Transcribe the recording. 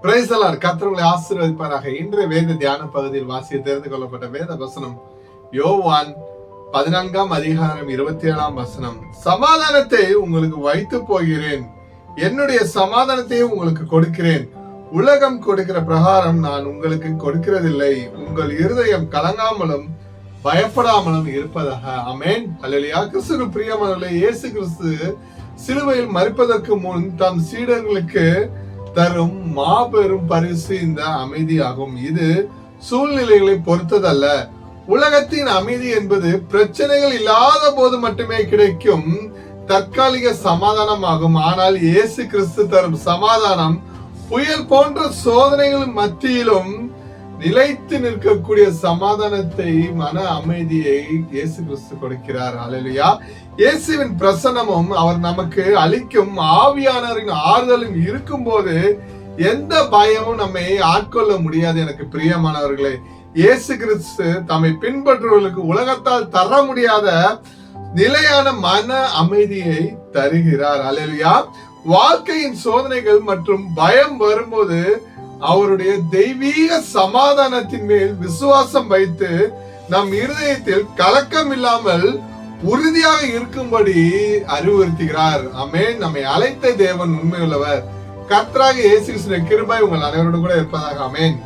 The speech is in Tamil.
Praise the Lord. கர்த்தர் உங்களை ஆசீர்வதிப்பாராக. இன்றைய வேத தியான பகுதியில் வாசித்து தெரிந்து கொள்ளப்பட்ட வேத வசனம் யோவான் 14:27. சமாதானத்தை உங்களுக்கு வைத்து போகிறேன், என்னுடைய சமாதானத்தை உங்களுக்கு கொடுக்கிறேன். உலகம் கொடுக்கிற பிரகாரம் நான் உங்களுக்கு கொடுக்கிறதில்லை. உங்கள் இருதயம் கலங்காமலும் பயப்படாமலும் இருப்பதாக. ஆமென். அல்லேலூயா. கிறிஸ்துவுக்குள் பிரியமானவர்களே, இயேசு கிறிஸ்து சிலுவையில் மரிப்பதற்கு முன் தம் சீடர்களுக்கு தரும் மாபெரும் பரிசு இந்த அமைதியாகும். இது சூழ்நிலைகளை பொறுத்ததல்ல. உலகத்தின் அமைதி என்பது பிரச்சனைகள் இல்லாத போது மட்டுமே கிடைக்கும் தற்காலிக சமாதானமாகும். ஆனால் இயேசு கிறிஸ்து தரும் சமாதானம் புயல் போன்ற சோதனைகள் மத்தியிலும் நிலைத்து நிற்கக்கூடிய சமாதானத்தை, மன அமைதியை இயேசு கிறிஸ்து கொடுக்கிறார். அல்லேலூயா. இயேசுவின் பிரசன்னமும் அவர் நமக்கு அளிக்கும் ஆவியானவரின் ஆறுதலும் இருக்கும் போது எந்த பயமும் நம்மை ஆட்கொள்ள முடியாது. எனக்கு பிரியமானவர்களே, இயேசு கிறிஸ்து தம்மை பின்பற்றுவர்களுக்கு உலகத்தால் தர முடியாத நிலையான மன அமைதியை தருகிறார். அல்லேலூயா. வாழ்க்கையின் சோதனைகள் மற்றும் பயம் வரும்போது அவருடைய தெய்வீக சமாதானத்தின் மேல் விசுவாசம் வைத்து நம் இருதயத்தில் கலக்கம் இல்லாமல் உறுதியாக இருக்கும்படி அறிவுறுத்துகிறார். ஆமென். நம்மை அழைத்த தேவன் உண்மையுள்ளவர். கர்த்தராகிய இயேசு கிறிஸ்துவின் கிருபை உங்கள் அனைவரோடு கூட இருப்பதாக. ஆமென்.